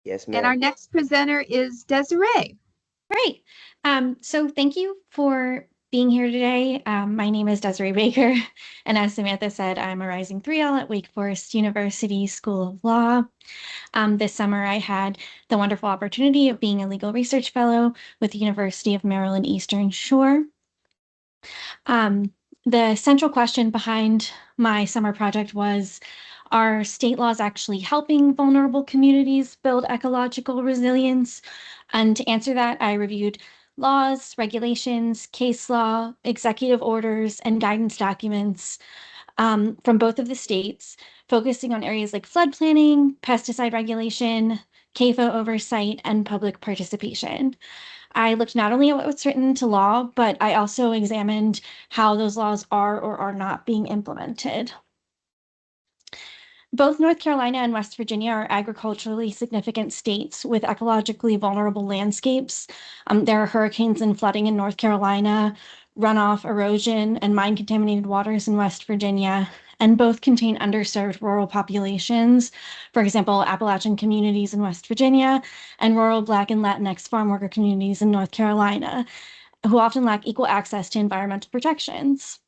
Yes, And our ma'am. next presenter is Desirae. Great. So thank you for being here today. My name is Desirae Baker, and as Samantha said, I'm a Rising 3L at Wake Forest University School of Law. This summer, I had the wonderful opportunity of being a legal research fellow with the University of Maryland Eastern Shore. The central question behind my summer project was, are state laws actually helping vulnerable communities build ecological resilience? And to answer that, I reviewed laws, regulations, case law, executive orders, and guidance documents from both of the states, focusing on areas like flood planning, pesticide regulation, CAFO oversight, and public participation. I looked not only at what's written into law, but I also examined how those laws are or are not being implemented. Both North Carolina and West Virginia are agriculturally significant states with ecologically vulnerable landscapes. There are hurricanes and flooding in North Carolina, runoff, erosion, and mine contaminated waters in West Virginia, and both contain underserved rural populations. For example, Appalachian communities in West Virginia and rural Black and Latinx farm worker communities in North Carolina, who often lack equal access to environmental protections.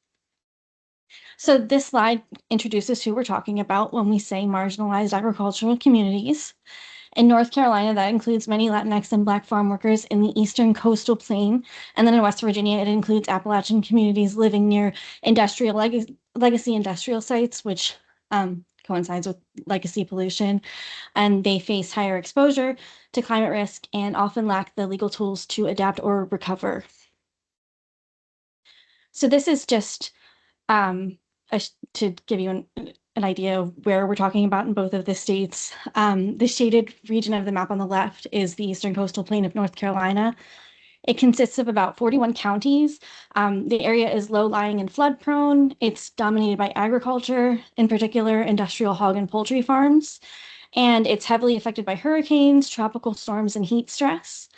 So this slide introduces who we're talking about when we say marginalized agricultural communities. In North Carolina, that includes many Latinx and Black farm workers in the eastern coastal plain. And then in West Virginia, it includes Appalachian communities living near industrial legacy industrial sites, which coincides with legacy pollution. And they face higher exposure to climate risk and often lack the legal tools to adapt or recover. So this is just to give you an idea of where we're talking about in both of the states. The shaded region of the map on the left is the eastern coastal plain of North Carolina. It consists of about 41 counties. The area is low-lying and flood-prone. It's dominated by agriculture, in particular industrial hog and poultry farms, and it's heavily affected by hurricanes, tropical storms, and heat stress.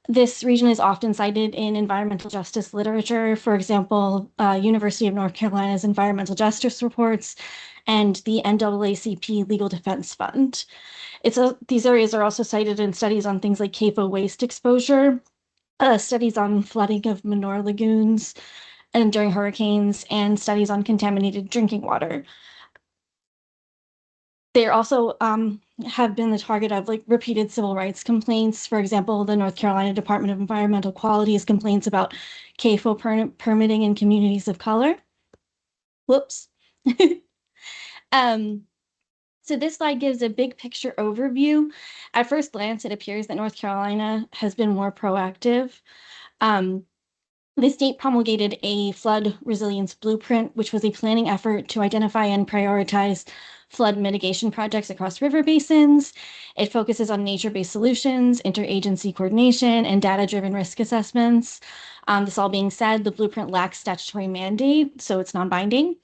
This region is often cited in environmental justice literature, for example, University of North Carolina's environmental justice reports and the NAACP Legal Defense Fund. These areas are also cited in studies on things like CAFO waste exposure, studies on flooding of manure lagoons and during hurricanes, and studies on contaminated drinking water. They also have been the target of repeated civil rights complaints. For example, the North Carolina Department of Environmental Quality's complaints about CAFO permitting in communities of color. Whoops. So this slide gives a big picture overview. At first glance, it appears that North Carolina has been more proactive. The state promulgated a flood resilience blueprint, which was a planning effort to identify and prioritize flood mitigation projects across river basins. It focuses on nature-based solutions, interagency coordination, and data-driven risk assessments. This all being said, the blueprint lacks statutory mandate, so it's non-binding.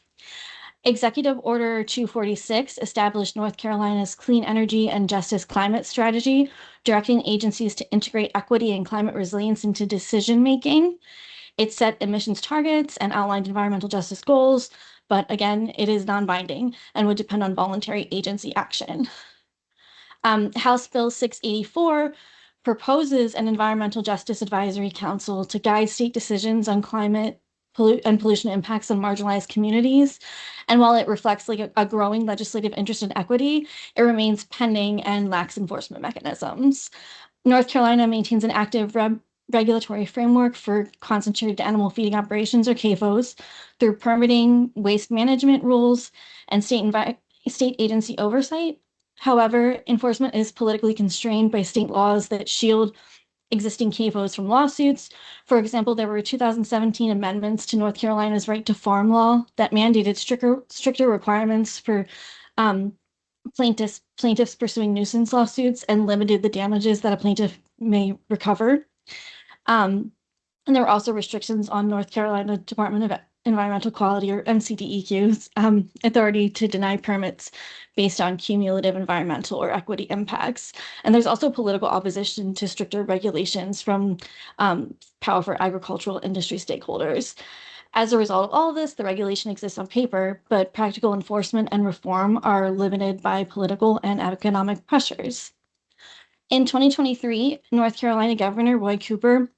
Executive Order 246 established North Carolina's Clean Energy and Justice Climate Strategy, directing agencies to integrate equity and climate resilience into decision-making. It set emissions targets and outlined environmental justice goals, but again, it is non-binding and would depend on voluntary agency action. House Bill 684 proposes an environmental justice advisory council to guide state decisions on climate and pollution impacts on marginalized communities. And while it reflects a growing legislative interest in equity, it remains pending and lacks enforcement mechanisms. North Carolina maintains an active regulatory framework for concentrated animal feeding operations, or CAFOs, through permitting, waste management rules, and state agency oversight. However, enforcement is politically constrained by state laws that shield existing CAFOs from lawsuits. For example, there were 2017 amendments to North Carolina's right to farm law that mandated stricter requirements for plaintiffs pursuing nuisance lawsuits and limited the damages that a plaintiff may recover. And there were also restrictions on North Carolina Department of Environmental Quality, or NCDEQ's, authority to deny permits based on cumulative environmental or equity impacts. And there's also political opposition to stricter regulations from powerful agricultural industry stakeholders. As a result of all of this, the regulation exists on paper, but practical enforcement and reform are limited by political and economic pressures. In 2023, North Carolina Governor Roy Cooper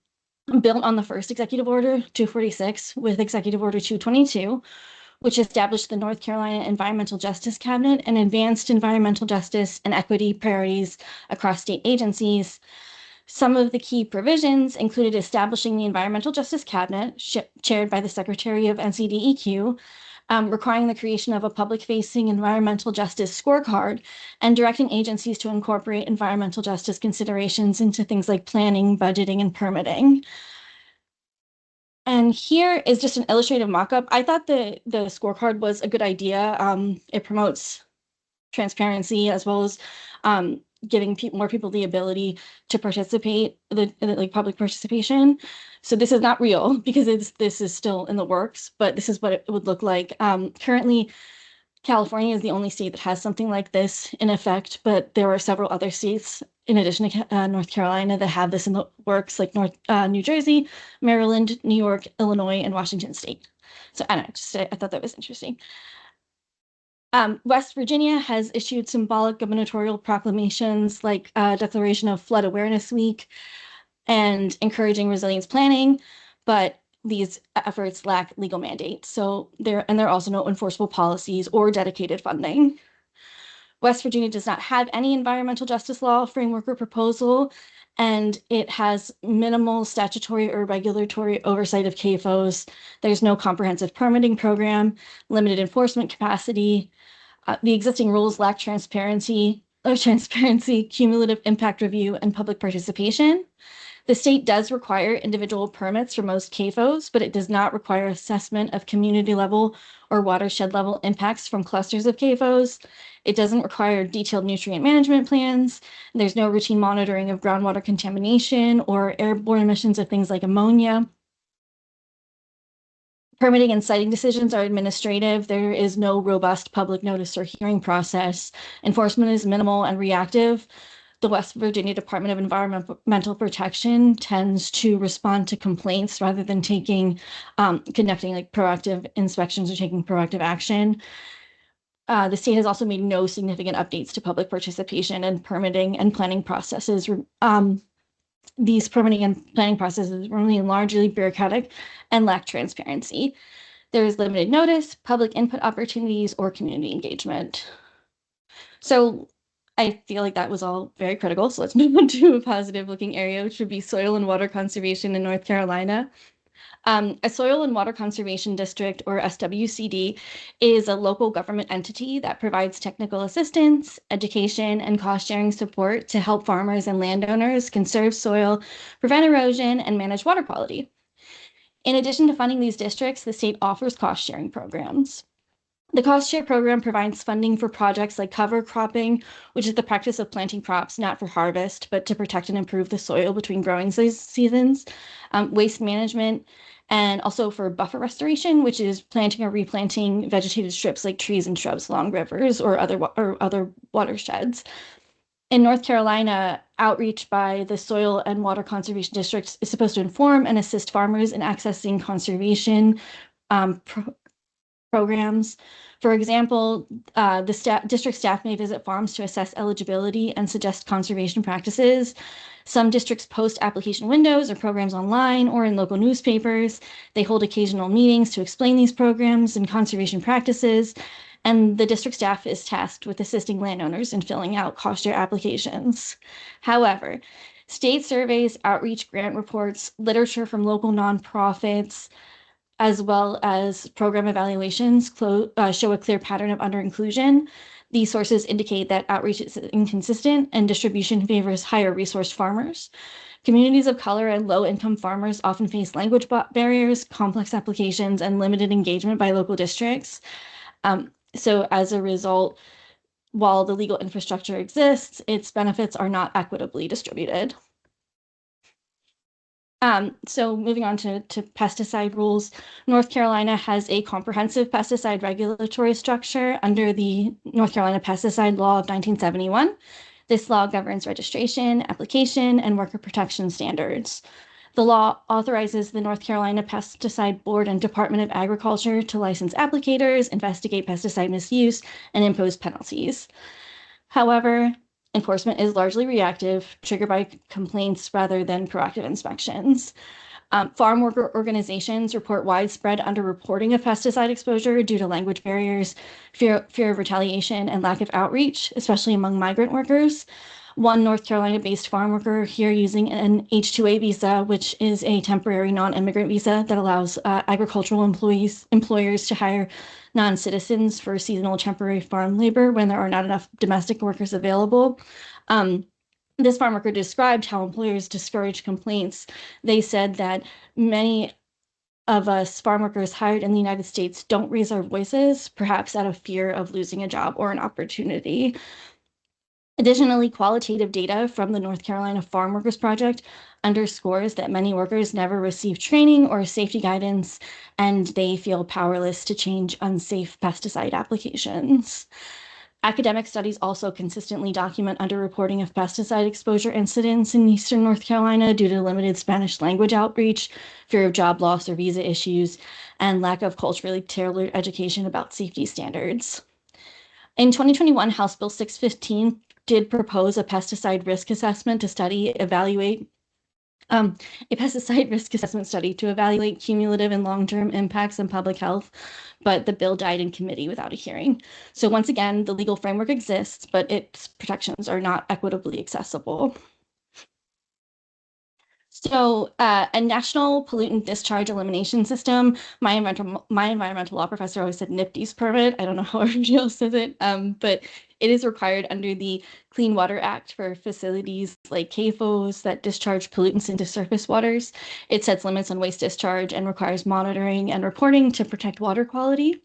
built on the first Executive Order 246 with Executive Order 222, which established the North Carolina Environmental Justice Cabinet and advanced environmental justice and equity priorities across state agencies. Some of the key provisions included establishing the Environmental Justice Cabinet, chaired by the Secretary of NCDEQ, requiring the creation of a public-facing environmental justice scorecard, and directing agencies to incorporate environmental justice considerations into things like planning, budgeting, and permitting. And here is just an illustrative mock-up. I thought the scorecard was a good idea. It promotes transparency as well as giving more people the ability to participate, like public participation. So this is not real because this is still in the works, but this is what it would look like. Currently, California is the only state that has something like this in effect, but there are several other states in addition to North Carolina that have this in the works, like New Jersey, Maryland, New York, Illinois, and Washington State. So I don't know, I thought that was interesting. West Virginia has issued symbolic gubernatorial proclamations like Declaration of Flood Awareness Week and encouraging resilience planning, but these efforts lack legal mandates. So there are also no enforceable policies or dedicated funding. West Virginia does not have any environmental justice law framework or proposal, and it has minimal statutory or regulatory oversight of CAFOs. There's no comprehensive permitting program, limited enforcement capacity. The existing rules lack transparency, cumulative impact review, and public participation. The state does require individual permits for most CAFOs, but it does not require assessment of community level or watershed level impacts from clusters of CAFOs. It doesn't require detailed nutrient management plans. There's no routine monitoring of groundwater contamination or airborne emissions of things like ammonia. Permitting and siting decisions are administrative. There is no robust public notice or hearing process. Enforcement is minimal and reactive. The West Virginia Department of Environmental Protection tends to respond to complaints rather than conducting like proactive inspections or taking proactive action. The state has also made no significant updates to public participation and permitting and planning processes. These permitting and planning processes remain largely bureaucratic and lack transparency. There is limited notice, public input opportunities, or community engagement. So I feel like that was all very critical. So let's move on to a positive looking area, which would be soil and water conservation in North Carolina. A Soil and Water Conservation District, or SWCD, is a local government entity that provides technical assistance, education, and cost-sharing support to help farmers and landowners conserve soil, prevent erosion, and manage water quality. In addition to funding these districts, the state offers cost-sharing programs. The cost share program provides funding for projects like cover cropping, which is the practice of planting crops not for harvest, but to protect and improve the soil between growing seasons, waste management, and also for buffer restoration, which is planting or replanting vegetated strips like trees and shrubs along rivers or other watersheds. In North Carolina, outreach by the Soil and Water Conservation District is supposed to inform and assist farmers in accessing conservation programs. For example, the district staff may visit farms to assess eligibility and suggest conservation practices. Some districts post application windows or programs online or in local newspapers. They hold occasional meetings to explain these programs and conservation practices. And the district staff is tasked with assisting landowners in filling out cost share applications. However, state surveys, outreach grant reports, literature from local nonprofits, as well as program evaluations show a clear pattern of under-inclusion. These sources indicate that outreach is inconsistent and distribution favors higher resourced farmers. Communities of color and low-income farmers often face language barriers, complex applications, and limited engagement by local districts. So as a result, while the legal infrastructure exists, its benefits are not equitably distributed. So moving on to pesticide rules, North Carolina has a comprehensive pesticide regulatory structure under the North Carolina Pesticide Law of 1971. This law governs registration, application, and worker protection standards. The law authorizes the North Carolina Pesticide Board and Department of Agriculture to license applicators, investigate pesticide misuse, and impose penalties. However, Enforcement is largely reactive, triggered by complaints rather than proactive inspections. Farm worker organizations report widespread underreporting of pesticide exposure due to language barriers, fear of retaliation, and lack of outreach, especially among migrant workers. One North Carolina-based farm worker here using an H-2A visa, which is a temporary non-immigrant visa that allows agricultural employers to hire non-citizens for seasonal temporary farm labor when there are not enough domestic workers available. This farm worker described how employers discourage complaints. They said that many of us farm workers hired in the United States don't raise our voices, perhaps out of fear of losing a job or an opportunity. Additionally, qualitative data from the North Carolina Farm Workers Project underscores that many workers never receive training or safety guidance, and they feel powerless to change unsafe pesticide applications. Academic studies also consistently document underreporting of pesticide exposure incidents in Eastern North Carolina due to limited Spanish language outreach, fear of job loss or visa issues, and lack of culturally tailored education about safety standards. In 2021, House Bill 615 did propose a pesticide risk assessment to evaluate cumulative and long-term impacts on public health, but the bill died in committee without a hearing. So once again, the legal framework exists, but its protections are not equitably accessible. So a national pollutant discharge elimination system, my environmental law professor always said NIPD's permit. I don't know how everybody else says it, but it is required under the Clean Water Act for facilities like CAFOs that discharge pollutants into surface waters. It sets limits on waste discharge and requires monitoring and reporting to protect water quality.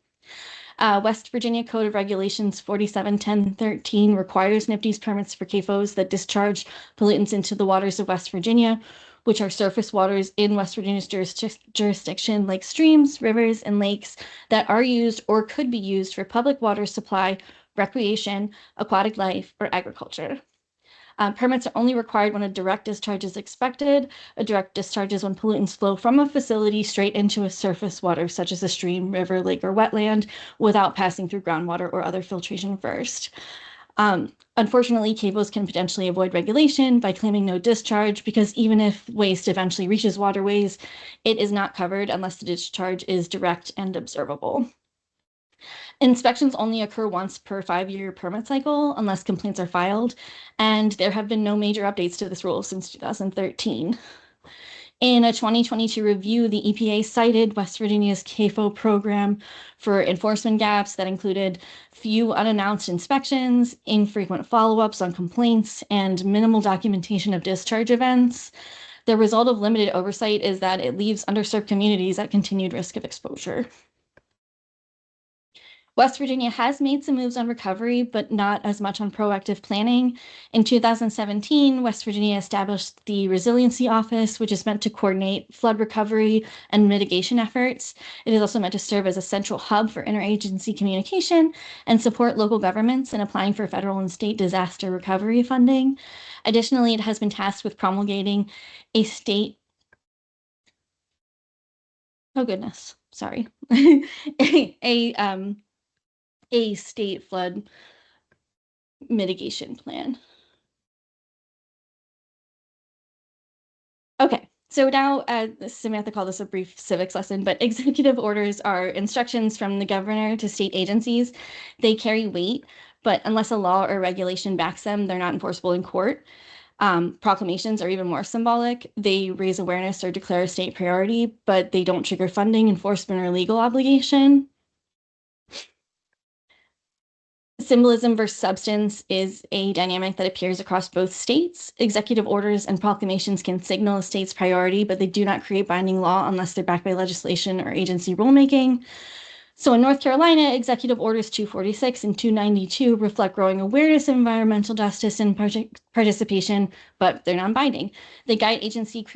West Virginia Code of Regulations 471013 requires NIPD's permits for CAFOs that discharge pollutants into the waters of West Virginia, which are surface waters in West Virginia's jurisdiction, like streams, rivers, and lakes that are used or could be used for public water supply, recreation, aquatic life, or agriculture. Permits are only required when a direct discharge is expected. A direct discharge is when pollutants flow from a facility straight into a surface water, such as a stream, river, lake, or wetland, without passing through groundwater or other filtration first. Unfortunately, CAFOs can potentially avoid regulation by claiming no discharge because even if waste eventually reaches waterways, it is not covered unless the discharge is direct and observable. Inspections only occur once per 5-year permit cycle unless complaints are filed, and there have been no major updates to this rule since 2013. In a 2022 review, the EPA cited West Virginia's CAFO program for enforcement gaps that included few unannounced inspections, infrequent follow-ups on complaints, and minimal documentation of discharge events. The result of limited oversight is that it leaves underserved communities at continued risk of exposure. West Virginia has made some moves on recovery, but not as much on proactive planning. In 2017, West Virginia established the Resiliency Office, which is meant to coordinate flood recovery and mitigation efforts. It is also meant to serve as a central hub for interagency communication and support local governments in applying for federal and state disaster recovery funding. Additionally, it has been tasked with promulgating a state a state flood mitigation plan. Okay, so now Samantha called this a brief civics lesson, but executive orders are instructions from the governor to state agencies. They carry weight, but unless a law or regulation backs them, they're not enforceable in court. Proclamations are even more symbolic. They raise awareness or declare a state priority, but they don't trigger funding, enforcement, or legal obligation. Symbolism versus substance is a dynamic that appears across both states. Executive orders and proclamations can signal a state's priority, but they do not create binding law unless they're backed by legislation or agency rulemaking. So in North Carolina, Executive Orders 246 and 292 reflect growing awareness of environmental justice and participation, but they're non-binding. They guide agency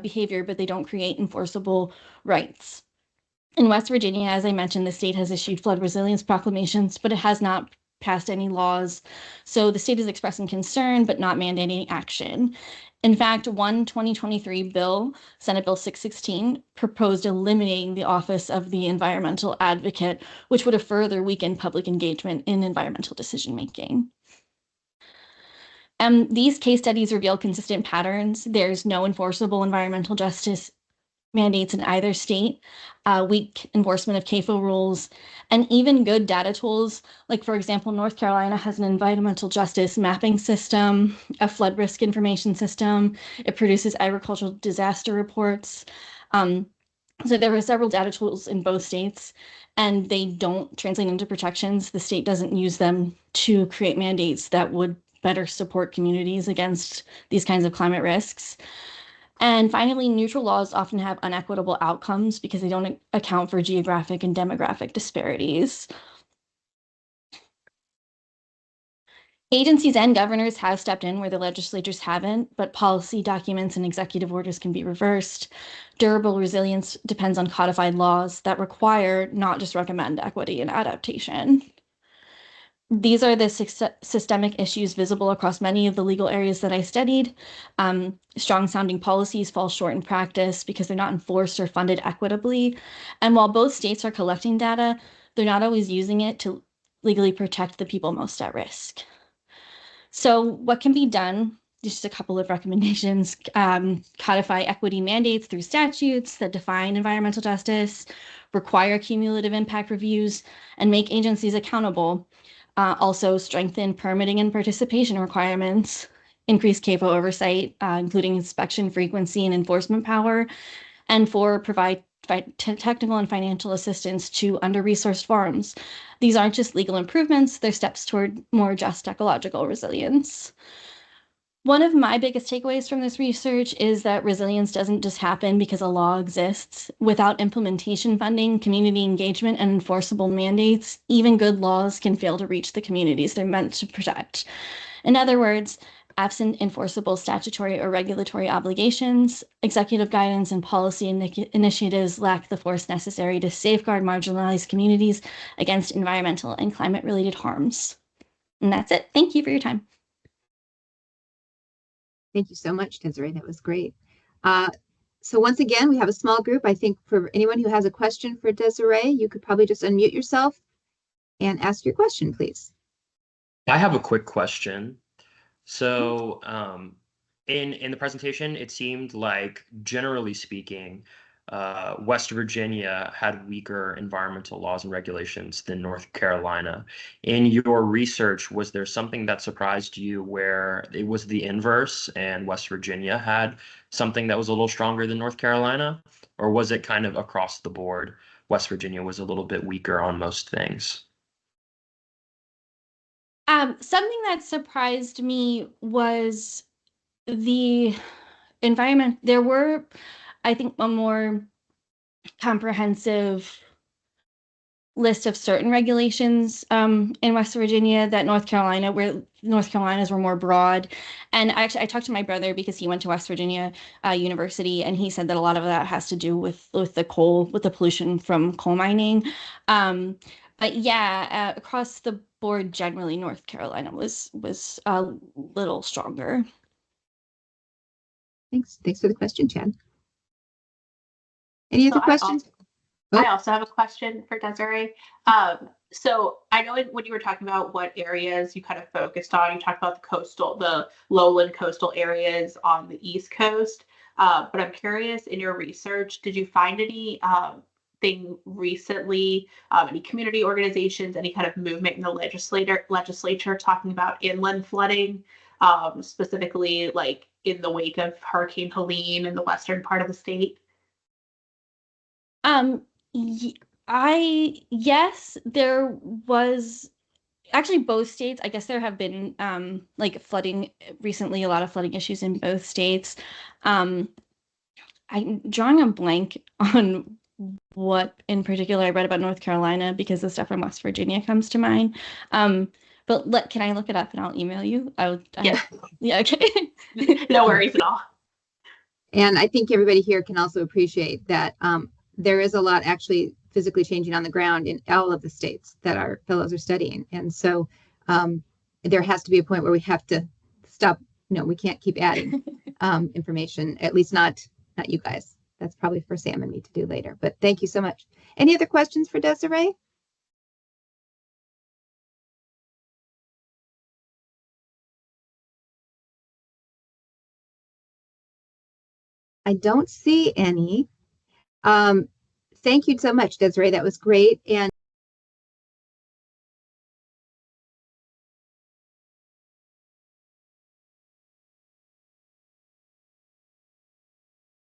behavior, but they don't create enforceable rights. In West Virginia, as I mentioned, the state has issued flood resilience proclamations, but it has not passed any laws. So the state is expressing concern, but not mandating action. In fact, one 2023 bill, Senate Bill 616, proposed eliminating the office of the environmental advocate, which would have further weakened public engagement in environmental decision-making. These case studies reveal consistent patterns. There's no enforceable environmental justice mandates in either state, weak enforcement of CAFO rules, and even good data tools. Like, for example, North Carolina has an environmental justice mapping system, a flood risk information system. It produces agricultural disaster reports. So there are several data tools in both states, and they don't translate into protections. The state doesn't use them to create mandates that would better support communities against these kinds of climate risks. And finally, neutral laws often have unequitable outcomes because they don't account for geographic and demographic disparities. Agencies and governors have stepped in where the legislatures haven't, but policy documents and executive orders can be reversed. Durable resilience depends on codified laws that require, not just recommend, equity and adaptation. These are the systemic issues visible across many of the legal areas that I studied. Strong sounding policies fall short in practice because they're not enforced or funded equitably. And while both states are collecting data, they're not always using it to legally protect the people most at risk. So what can be done? Just a couple of recommendations. Codify equity mandates through statutes that define environmental justice, require cumulative impact reviews, and make agencies accountable. Also strengthen permitting and participation requirements, increase CAFO oversight, including inspection frequency and enforcement power, and provide technical and financial assistance to under-resourced farms. These aren't just legal improvements, they're steps toward more just ecological resilience. One of my biggest takeaways from this research is that resilience doesn't just happen because a law exists. Without implementation funding, community engagement, and enforceable mandates, even good laws can fail to reach the communities they're meant to protect. In other words, absent enforceable statutory or regulatory obligations, executive guidance and policy initiatives lack the force necessary to safeguard marginalized communities against environmental and climate-related harms. And that's it. Thank you for your time. Thank you so much, Desirae. That was great. So once again, we have a small group. I think for anyone who has a question for Desirae, you could probably just unmute yourself and ask your question, please. I have a quick question. So in the presentation, it seemed like, generally speaking, West Virginia had weaker environmental laws and regulations than North Carolina. In your research, was there something that surprised you where it was the inverse and West Virginia had something that was a little stronger than North Carolina? Or was it kind of across the board, West Virginia was a little bit weaker on most things? Something that surprised me was the environment. There were, I think, a more comprehensive list of certain regulations in West Virginia that North Carolina, where North Carolinas were more broad. And I talked to my brother because he went to West Virginia University, and he said that a lot of that has to do with the pollution from coal mining. But yeah, across the board, generally, North Carolina was a little stronger. Thanks for the question, Chad. Any other questions? I also have a question for Desirae. So I know when you were talking about what areas you kind of focused on, you talked about the lowland coastal areas on the East Coast. But I'm curious, in your research, did you find any thing recently, any community organizations, any kind of movement in the legislature talking about inland flooding, specifically like in the wake of Hurricane Helene in the western part of the state? Yes, there was actually both states. I guess there have been like flooding recently, a lot of flooding issues in both states. I'm drawing a blank on what in particular I read about North Carolina because the stuff from West Virginia comes to mind. But can I look it up and I'll email you? Yeah. Yeah, okay. No worries at all. And I think everybody here can also appreciate that there is a lot actually physically changing on the ground in all of the states that our fellows are studying. And so there has to be a point where we have to stop. No, we can't keep adding information, at least not you guys. That's probably for Sam and me to do later. But thank you so much. Any other questions for Desirae? I don't see any. Thank you so much, Desirae. That was great. And